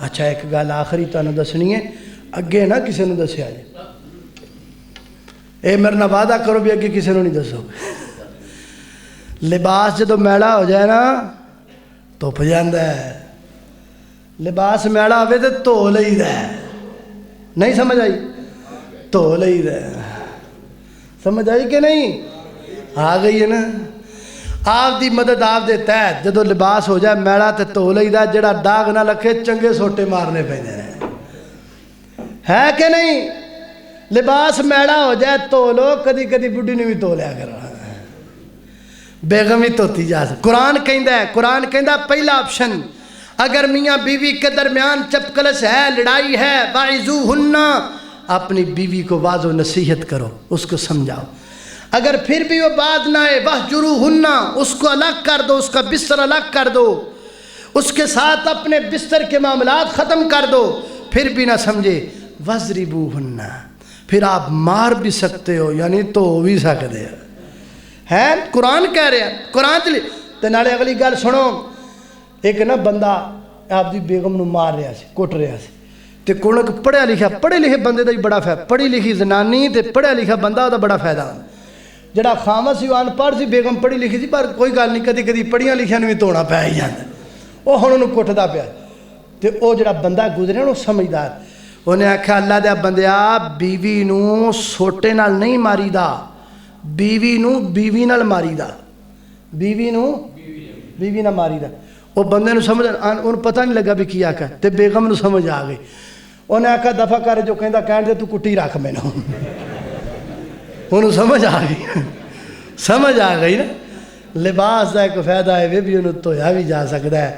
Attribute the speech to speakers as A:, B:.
A: اچھا ایک گل آخری تمہیں دسنی ہے، اگے نہ کسی نے دسیا جی، اے میرے نال وعدہ کرو بھی اگے کسی نے نہیں دسو۔ لباس جدو میلا ہو جائے نا دھپ جاندہ ہے، لباس میلا ہوئے تو دھو لئیدا ہے، نہیں سمجھ آئی؟ دھو لئیدا ہے، سمجھ آئی کہ نہیں؟ آ گئی ہے نا؟ آپ دی مدد آپ دے تحت جدو لباس ہو جائے میلا تے دھو لئیدا، جڑا داغ نہ لکھے چنگے سوٹے مارنے پیندے ہے کہ نہیں؟ لباس میلا ہو جائے دھو لو، کدی کدی بڈھی نے بھی دھو لیا کرو، بیگم ہی دھوتی جا سکتی۔ قرآن کہندا پہلا آپشن، اگر میاں بیوی کے درمیان چپکلس ہے، لڑائی ہے، وَعِظُوهُنَّ، اپنی بیوی کو واضح و نصیحت کرو، اس کو سمجھاؤ۔ اگر پھر بھی وہ بات نہ آئے، وَاهْجُرُوهُنَّ، اس کو الگ کر دو، اس کا بستر الگ کر دو، اس کے ساتھ اپنے بستر کے معاملات ختم کر دو، پھر بھی نہ سمجھے، وَاضْرِبُوهُنَّ، پھر آپ مار بھی سکتے ہو، یعنی تو بھی سکتے ہو، ہے قرآن کہہ رہے ہیں، قرآن چلی تے نالے اگلی گل سنو۔ ایک نا بندہ آپ دی بیگم نو مار رہا سی، کٹ رہا سی، تے کونے کو پڑھیا لکھے بندے دا ہی بڑا فائدہ، پڑھی لکھی زنانی تے پڑھیا لکھا بندہ دا بڑا فائدہ ہوں۔ جڑا خامہ سی ان پڑھ سی، بیگم پڑھی لکھی سی، پر کوئی گل نہیں، کدی کدی پڑھیاں لکھیاں نو بھی توڑا پیا ہی جاندا، وہ ہن انہوں کٹدا پیا، تے او جڑا بندہ گزرے نا سمجھدار، انہیں آکھیا اللہ دے بندیا بیوی نو سوٹے نال نہیں ماری دا، بیوی نو بیوی نال ماری دا، بیوی نو بیوی نہ ماری دا۔ وہ بندے نو سمجھ ان پتہ نہیں لگا بھی کیا آکھا، تے بیگم نو سمجھ آ گئی، انہیں آکھا دفع کر جو کہندا کہن دے تو کٹی رکھ میں نو، انہوں سمجھ آ گئی، سمجھ آ گئی نا۔ لباس دا ایک فائدہ ہے، وہ بھی انہوں دھویا بھی جا سکتا ہے،